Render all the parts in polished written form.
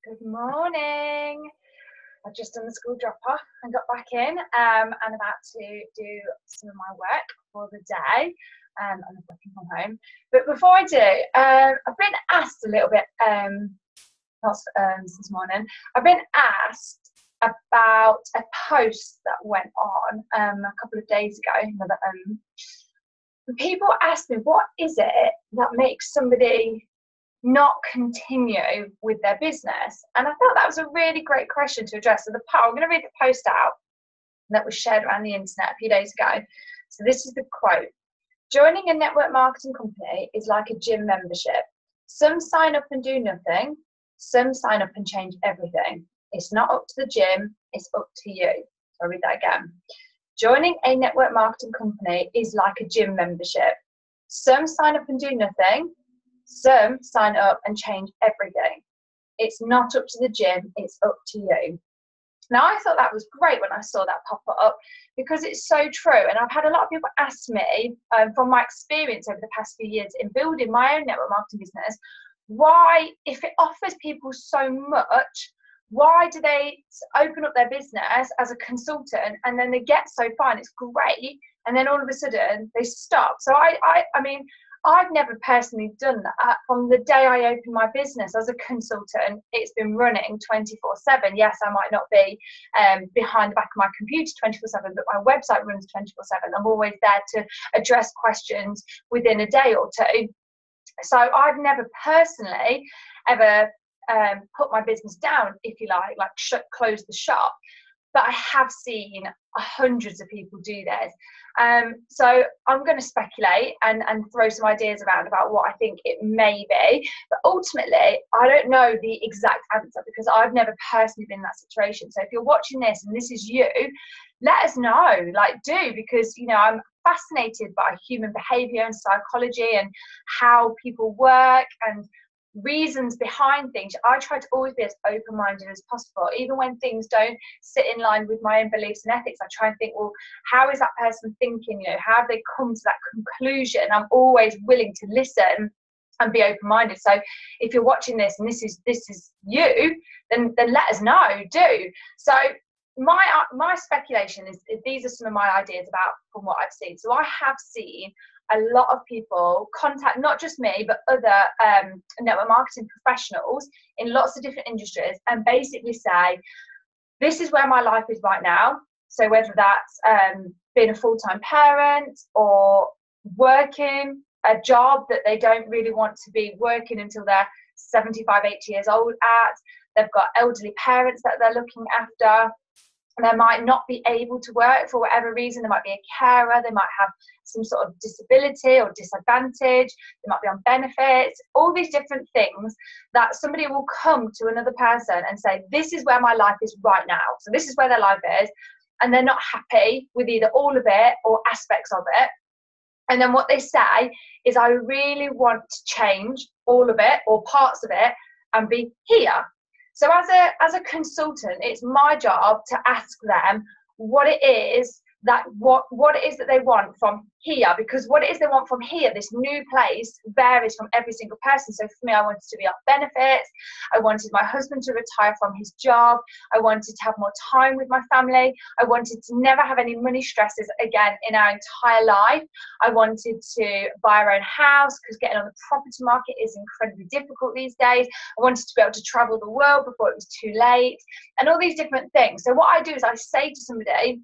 Good morning. I've just done the school drop-off and got back in and about to do some of my work for the day. I'm working from home. But before I do, I've been asked a little bit, this morning, I've been asked about a post that went on a couple of days ago. People ask me, what is it that makes somebody not continue with their business? And I thought that was a really great question to address. So I'm going to read the post out that was shared around the internet a few days ago. So this is the quote. Joining a network marketing company is like a gym membership. Some sign up and do nothing. Some sign up and change everything. It's not up to the gym, it's up to you. So I'll read that again. Joining a network marketing company is like a gym membership. Some sign up and do nothing. Some sign up and change everything. It's not up to the gym, it's up to you. Now, I thought that was great when I saw that pop up because it's so true. And I've had a lot of people ask me from my experience over the past few years in building my own network marketing business, why, if it offers people so much, why do they open up their business as a consultant and then they get so far and it's great and then all of a sudden they stop? So I mean, I've never personally done that. From the day I opened my business as a consultant, it's been running 24/7. Yes, I might not be behind the back of my computer 24/7, but my website runs 24/7. I'm always there to address questions within a day or two. So I've never personally ever put my business down, if you like close the shop. But I have seen hundreds of people do this. So I'm going to speculate and throw some ideas around about what I think it may be. But ultimately, I don't know the exact answer because I've never personally been in that situation. So if you're watching this and this is you, let us know, because, I'm fascinated by human behavior and psychology and how people work and reasons behind things. I try to always be as open-minded as possible, even when things don't sit in line with my own beliefs and ethics. I try and think, well, how is that person thinking? How have they come to that conclusion? I'm always willing to listen and be open-minded. So if you're watching this and this is you, then let us know. Do so. My speculation is these are some of my ideas about from what I've seen. So I have seen a lot of people contact not just me but other network marketing professionals in lots of different industries and basically say, this is where my life is right now. So whether that's being a full-time parent or working a job that they don't really want to be working until they're 75, 80 years old at, they've got elderly parents that they're looking after. They might not be able to work for whatever reason. They might be a carer. They might have some sort of disability or disadvantage. They might be on benefits. All these different things that somebody will come to another person and say, this is where my life is right now. So this is where their life is. And they're not happy with either all of it or aspects of it. And then what they say is, I really want to change all of it or parts of it and be here. So as a consultant, it's my job to ask them what it is that they want from here, because what it is they want from here, this new place, varies from every single person. So for me, I wanted to be off benefits. I wanted my husband to retire from his job. I wanted to have more time with my family. I wanted to never have any money stresses again in our entire life. I wanted to buy our own house because getting on the property market is incredibly difficult these days. I wanted to be able to travel the world before it was too late, and all these different things. So what I do is I say to somebody,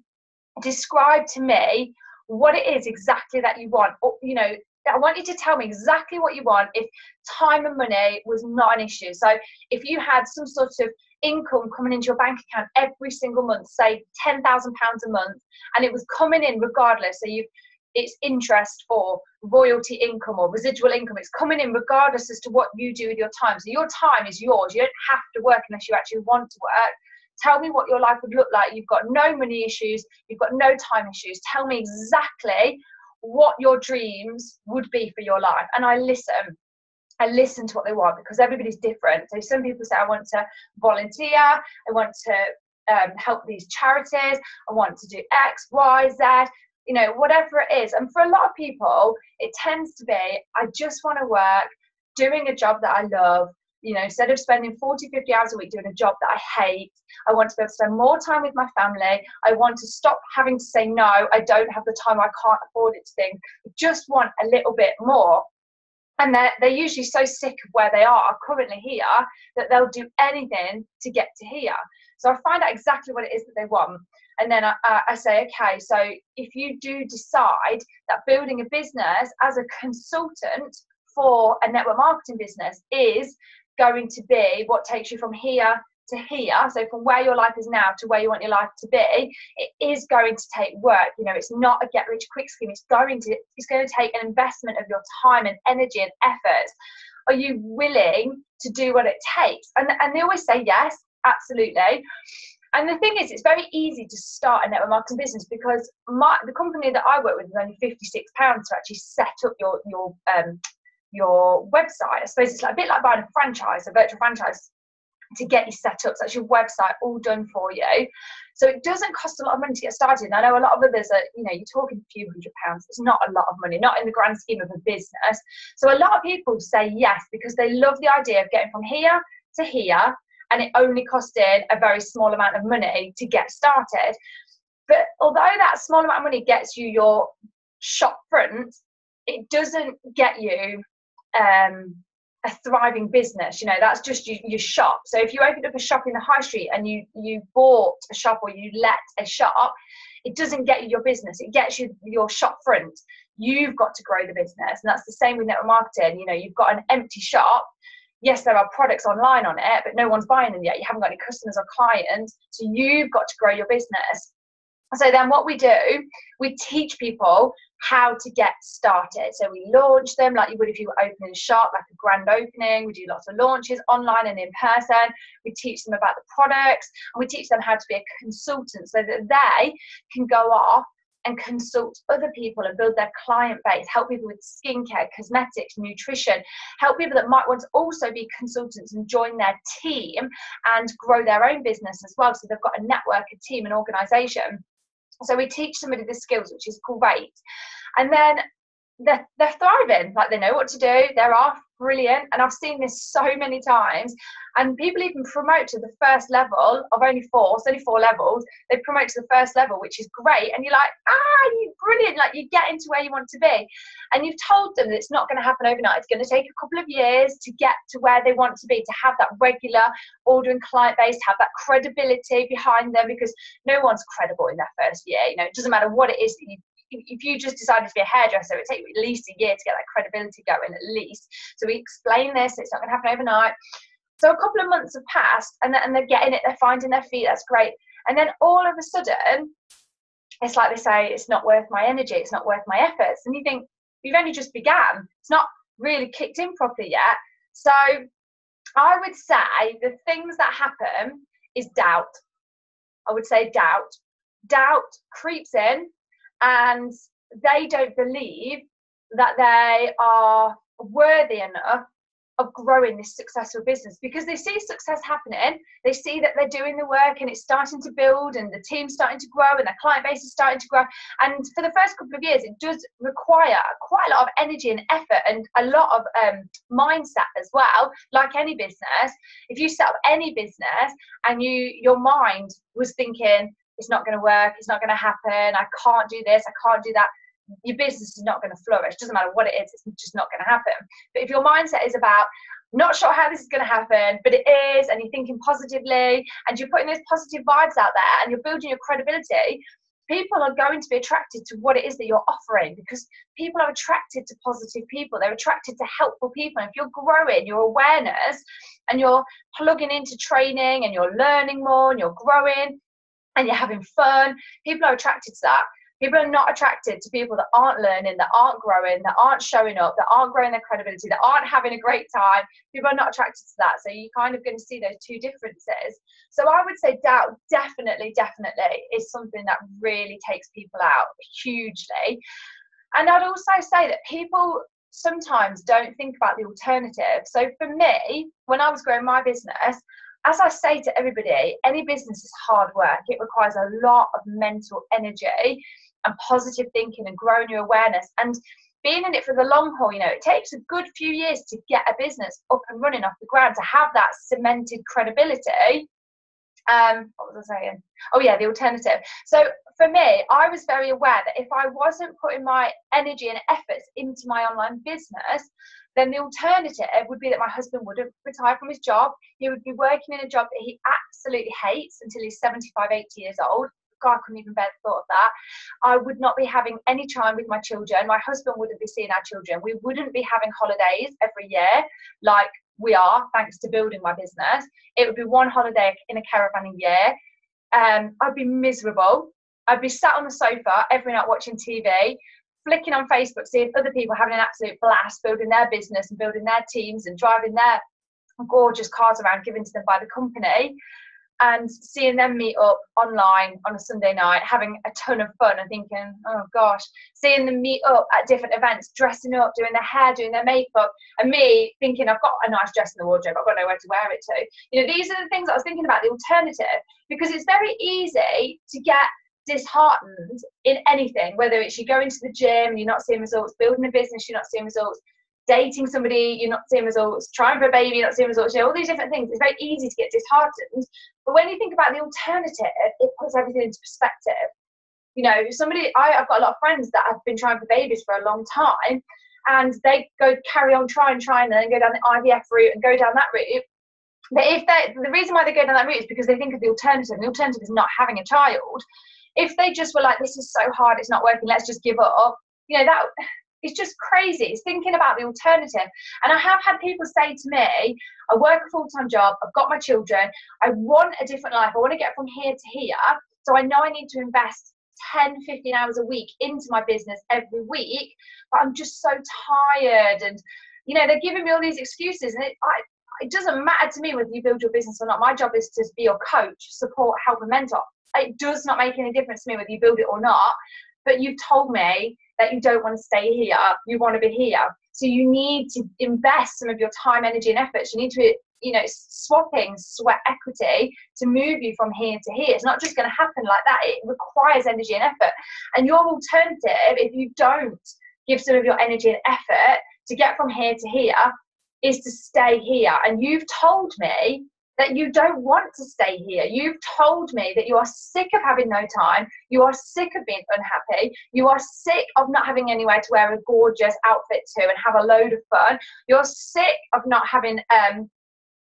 describe to me what it is exactly that you want. Or, I want you to tell me exactly what you want if time and money was not an issue. So if you had some sort of income coming into your bank account every single month, say £10,000 a month, and it was coming in regardless, so it's interest or royalty income or residual income, it's coming in regardless as to what you do with your time. So your time is yours. You don't have to work unless you actually want to work. Tell me what your life would look like. You've got no money issues. You've got no time issues. Tell me exactly what your dreams would be for your life. And I listen to what they want, because everybody's different. So some people say, I want to volunteer. I want to help these charities. I want to do X, Y, Z, whatever it is. And for a lot of people, it tends to be, I just want to work doing a job that I love, You know, instead of spending 40, 50 hours a week doing a job that I hate, I want to be able to spend more time with my family. I want to stop having to say, no, I don't have the time, I can't afford it to things. I just want a little bit more. And they're usually so sick of where they are currently here that they'll do anything to get to here. So I find out exactly what it is that they want. And then I say, okay, so if you do decide that building a business as a consultant for a network marketing business is going to be what takes you from here to here, so from where your life is now to where you want your life to be, it is going to take work. You know, it's not a get rich quick scheme. It's going to take an investment of your time and energy and effort. Are you willing to do what it takes? And they always say yes, absolutely. And the thing is, it's very easy to start a network marketing business because the company that I work with is only £56 to actually set up your website. I suppose it's like a bit like buying a franchise, a virtual franchise, to get you set up. So that's your website all done for you. So it doesn't cost a lot of money to get started. And I know a lot of others are, you know, you're talking a few £100s. It's not a lot of money, not in the grand scheme of a business. So a lot of people say yes because they love the idea of getting from here to here, and it only costed a very small amount of money to get started. But although that small amount of money gets you your shop front, it doesn't get you a thriving business. You know, that's just your shop. So if you opened up a shop in the high street and you bought a shop or you let a shop, it doesn't get you your business. It gets you your shop front. You've got to grow the business. And that's the same with network marketing. You know, you've got an empty shop. Yes, there are products online on it, but no one's buying them yet. You haven't got any customers or clients. So you've got to grow your business. So then what we do, we teach people how to get started. So we launch them like you would if you were opening a shop, like a grand opening. We do lots of launches online and in person. We teach them about the products, and we teach them how to be a consultant so that they can go off and consult other people and build their client base, help people with skincare, cosmetics, nutrition, help people that might want to also be consultants and join their team and grow their own business as well. So they've got a network, a team, an organization. So we teach somebody the skills, which is great. And then they're thriving, like they know what to do, they're off, brilliant. And I've seen this so many times. And people even promote to the first level of only 4, it's only 4 levels. They promote to the first level, which is great. And you're like, you're brilliant. Like you get into where you want to be. And you've told them that it's not going to happen overnight. It's going to take a couple of years to get to where they want to be, to have that regular ordering client base, to have that credibility behind them, because no one's credible in their first year. You know, it doesn't matter what it is that if you just decided to be a hairdresser, it would take you at least a year to get that credibility going, at least. So we explain this, it's not going to happen overnight. So a couple of months have passed, and they're getting it, they're finding their feet, that's great. And then all of a sudden, it's like they say, it's not worth my energy, it's not worth my efforts. And you think, you've only just began, it's not really kicked in properly yet. So I would say the things that happen is doubt. I would say doubt. Doubt creeps in, and they don't believe that they are worthy enough of growing this successful business, because they see success happening, they see that they're doing the work and it's starting to build and the team's starting to grow and their client base is starting to grow. And for the first couple of years, it does require quite a lot of energy and effort and a lot of mindset as well. Like any business, if you set up any business and your mind was thinking, it's not going to work, it's not going to happen, I can't do this, I can't do that, your business is not going to flourish. Doesn't matter what it is, it's just not going to happen. But if your mindset is about, not sure how this is going to happen, but it is, and you're thinking positively, and you're putting those positive vibes out there, and you're building your credibility, people are going to be attracted to what it is that you're offering, because people are attracted to positive people. They're attracted to helpful people. And if you're growing your awareness and you're plugging into training and you're learning more and you're growing and you're having fun, people are attracted to that. People are not attracted to people that aren't learning, that aren't growing, that aren't showing up, that aren't growing their credibility, that aren't having a great time. People are not attracted to that. So you're kind of going to see those two differences. So I would say doubt definitely is something that really takes people out hugely. And I'd also say that people sometimes don't think about the alternative. So for me, when I was growing my business, as I say to everybody, any business is hard work. It requires a lot of mental energy and positive thinking and growing your awareness. And being in it for the long haul, you know, it takes a good few years to get a business up and running off the ground, to have that cemented credibility. What was I saying? Oh yeah, the alternative. So for me, I was very aware that if I wasn't putting my energy and efforts into my online business, then the alternative would be that my husband wouldn't retire from his job. He would be working in a job that he absolutely hates until he's 75, 80 years old. God, I couldn't even bear the thought of that. I would not be having any time with my children. My husband wouldn't be seeing our children. We wouldn't be having holidays every year like we are, thanks to building my business. It would be one holiday in a caravan a year. I'd be miserable. I'd be sat on the sofa every night watching TV, flicking on Facebook, seeing other people having an absolute blast, building their business and building their teams and driving their gorgeous cars around given to them by the company, and seeing them meet up online on a Sunday night, having a ton of fun and thinking, oh gosh, seeing them meet up at different events, dressing up, doing their hair, doing their makeup, and me thinking, I've got a nice dress in the wardrobe, I've got nowhere to wear it to. You know, these are the things I was thinking about, the alternative, because it's very easy to get disheartened in anything, whether it's you going to the gym and you're not seeing results, building a business, you're not seeing results, dating somebody, you're not seeing results, trying for a baby, you're not seeing results, you know, all these different things. It's very easy to get disheartened. But when you think about the alternative, it puts everything into perspective. You know, I've got a lot of friends that have been trying for babies for a long time, and they carry on trying, and then go down the IVF route and go down that route. But the reason why they go down that route is because they think of the alternative, and the alternative is not having a child. If they just were like, this is so hard, it's not working, let's just give up, you know, that it's just crazy. It's thinking about the alternative. And I have had people say to me, I work a full-time job, I've got my children, I want a different life, I want to get from here to here, so I know I need to invest 10, 15 hours a week into my business every week, but I'm just so tired. And, you know, they're giving me all these excuses, and it doesn't matter to me whether you build your business or not. My job is to be your coach, support, help, and mentor. It does not make any difference to me whether you build it or not. But you've told me that you don't want to stay here, you want to be here. So you need to invest some of your time, energy, and efforts. You need to, you know, swapping sweat equity to move you from here to here. It's not just going to happen like that. It requires energy and effort. And your alternative, if you don't give some of your energy and effort to get from here to here, is to stay here. And you've told me that you don't want to stay here. You've told me that you are sick of having no time. You are sick of being unhappy. You are sick of not having anywhere to wear a gorgeous outfit to and have a load of fun. You're sick of not having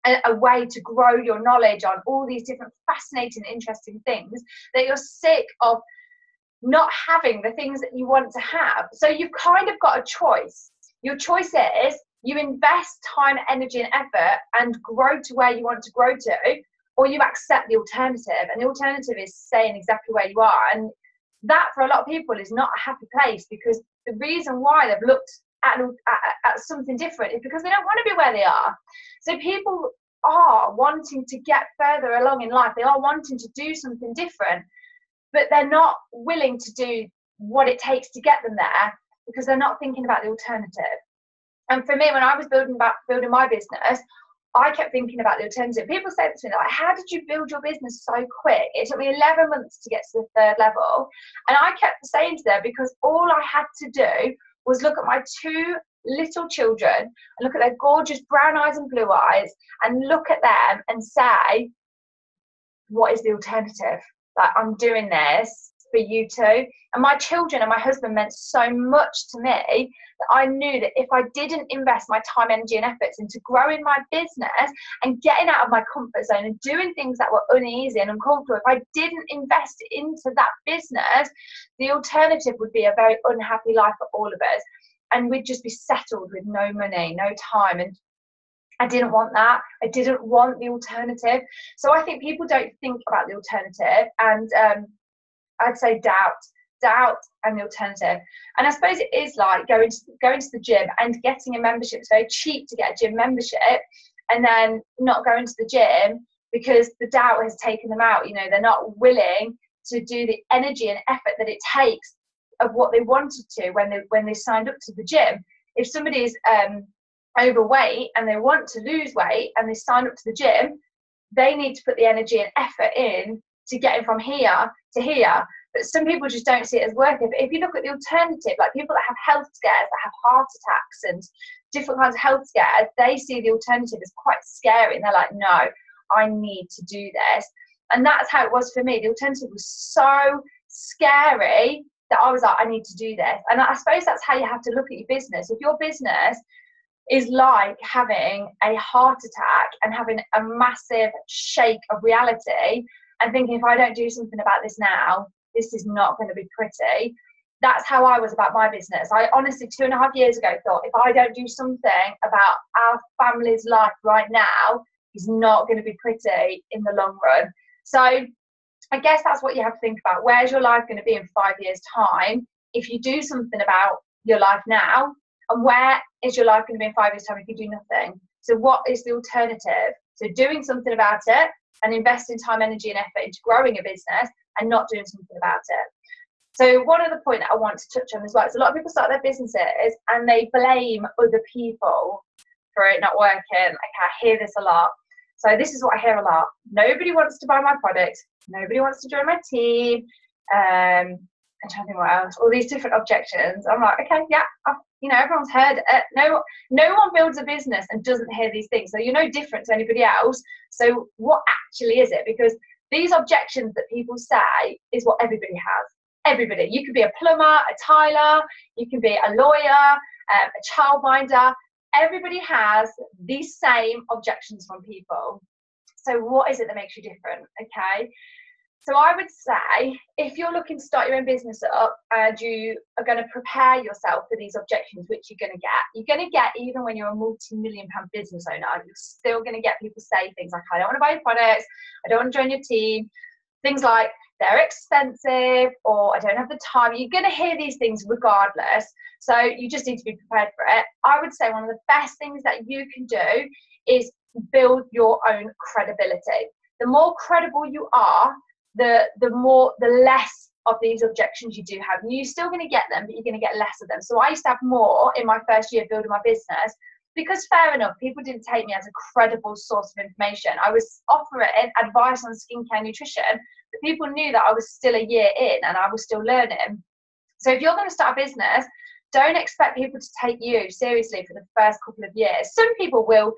a way to grow your knowledge on all these different fascinating, interesting things, that you're sick of not having the things that you want to have. So you've kind of got a choice. Your choice is you invest time, energy, and effort and grow to where you want to grow to, or you accept the alternative. And the alternative is staying exactly where you are. And that, for a lot of people, is not a happy place, because the reason why they've looked at something different is because they don't want to be where they are. So people are wanting to get further along in life. They are wanting to do something different, but they're not willing to do what it takes to get them there, because they're not thinking about the alternative. And for me, when I was building my business, I kept thinking about the alternative. People say to me, like, how did you build your business so quick? It took me 11 months to get to the third level. And I kept saying to them, because all I had to do was look at my two little children and look at their gorgeous brown eyes and blue eyes and look at them and say, what is the alternative? Like, I'm doing this for you too. And my children and my husband meant so much to me that I knew that if I didn't invest my time, energy, and efforts into growing my business and getting out of my comfort zone and doing things that were uneasy and uncomfortable, if I didn't invest into that business, the alternative would be a very unhappy life for all of us. And we'd just be settled with no money, no time. And I didn't want that. I didn't want the alternative. So I think people don't think about the alternative. And I'd say doubt and the alternative. And I suppose it is like going to the gym and getting a membership. It's very cheap to get a gym membership and then not going to the gym because the doubt has taken them out. You know, they're not willing to do the energy and effort that it takes of what they wanted to when they signed up to the gym. If somebody's overweight and they want to lose weight and they sign up to the gym, they need to put the energy and effort in to getting from here to here. But some people just don't see it as worth it. But if you look at the alternative, like people that have health scares, that have heart attacks and different kinds of health scares, they see the alternative as quite scary. And they're like, no, I need to do this. And that's how it was for me. The alternative was so scary that I was like, I need to do this. And I suppose that's how you have to look at your business. If your business is like having a heart attack and having a massive shake of reality and thinking, if I don't do something about this now, this is not going to be pretty. That's how I was about my business. I honestly, 2.5 years ago, thought if I don't do something about our family's life right now, it's not going to be pretty in the long run. So I guess that's what you have to think about. Where's your life going to be in 5 years' time if you do something about your life now? And where is your life going to be in 5 years' time if you do nothing? So what is the alternative? So doing something about it and investing time, energy and effort into growing a business and not doing something about it. So one other point that I want to touch on as well is a lot of people start their businesses and they blame other people for it not working. Okay, I hear this a lot. So this is what I hear a lot. Nobody wants to buy my product. Nobody wants to join my team. I'm trying to think what else. All these different objections. I'm like, okay, yeah, everyone's heard it. No one builds a business and doesn't hear these things. So you're no different to anybody else. So what actually is it? Because these objections that people say is what everybody has. Everybody. You could be a plumber, a tiler, you can be a lawyer, a childminder. Everybody has these same objections from people. So what is it that makes you different? Okay. So I would say if you're looking to start your own business up and you are going to prepare yourself for these objections, which you're going to get even when you're a multi-million-pound business owner, you're still going to get people say things like, I don't want to buy your products, I don't want to join your team, things like they're expensive or I don't have the time. You're going to hear these things regardless. So you just need to be prepared for it. I would say one of the best things that you can do is build your own credibility. The more credible you are, the less of these objections you do have. And you're still going to get them, but you're going to get less of them. So I used to have more in my first year building my business because, fair enough, people didn't take me as a credible source of information. I was offering advice on skincare and nutrition, but people knew that I was still a year in and I was still learning. So if you're going to start a business, don't expect people to take you seriously for the first couple of years. Some people will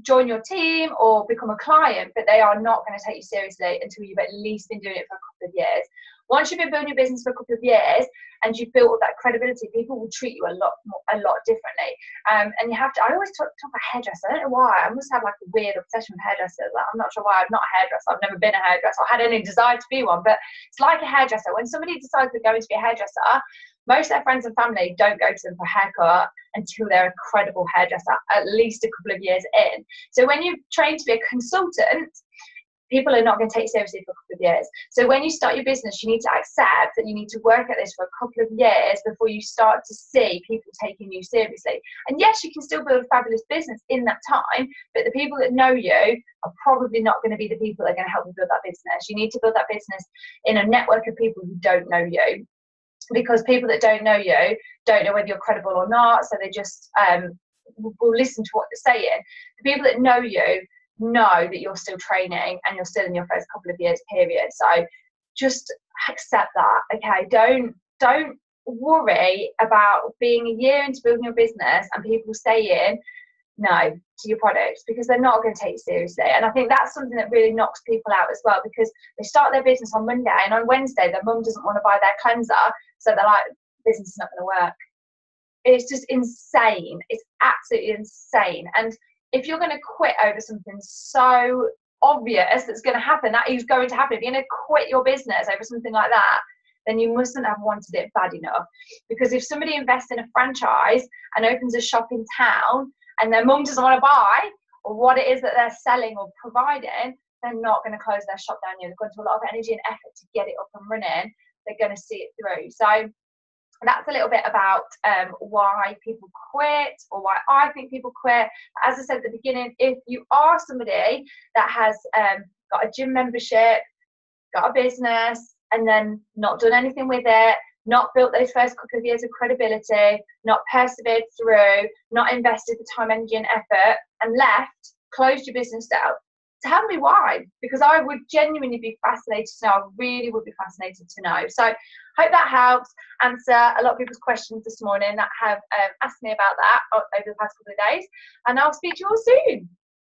join your team or become a client, but they are not going to take you seriously until you've at least been doing it for a couple of years. Once you've been building your business for a couple of years and you've built up that credibility, people will treat you a lot differently. And you have to, I always talk about hairdresser. I don't know why. I must have like a weird obsession with hairdressers. Like, I'm not sure why. I'm not a hairdresser. I've never been a hairdresser. I had any desire to be one, but it's like a hairdresser. When somebody decides they're going to be a hairdresser, most of their friends and family don't go to them for a haircut until they're a credible hairdresser, at least a couple of years in. So when you train to be a consultant, people are not going to take you seriously for a couple of years. So when you start your business, you need to accept that you need to work at this for a couple of years before you start to see people taking you seriously. And yes, you can still build a fabulous business in that time, but the people that know you are probably not going to be the people that are going to help you build that business. You need to build that business in a network of people who don't know you. Because people that don't know you don't know whether you're credible or not, so they just will listen to what you're saying. The people that know you know that you're still training and you're still in your first couple of years period. So just accept that, okay? Don't worry about being a year into building your business and people saying no to your products because they're not going to take you seriously. And I think that's something that really knocks people out as well, because they start their business on Monday and on Wednesday their mum doesn't want to buy their cleanser, so they're like, business is not going to work. It's just insane. It's absolutely insane. And if you're going to quit over something so obvious that's going to happen, that is going to happen, if you're going to quit your business over something like that, then you mustn't have wanted it bad enough. Because if somebody invests in a franchise and opens a shop in town and their mum doesn't want to buy or what it is that they're selling or providing, they're not going to close their shop down. They're going to a lot of energy and effort to get it up and running. They're going to see it through. So that's a little bit about why people quit, or why I think people quit. As I said at the beginning, if you are somebody that has got a gym membership, got a business, and then not done anything with it, not built those first couple of years of credibility, not persevered through, not invested the time, energy and effort, and left, closed your business tell me why, because I would genuinely be fascinated to know. I really would be fascinated to know. So hope that helps answer a lot of people's questions this morning that have asked me about that over the past couple of days. And I'll speak to you all soon.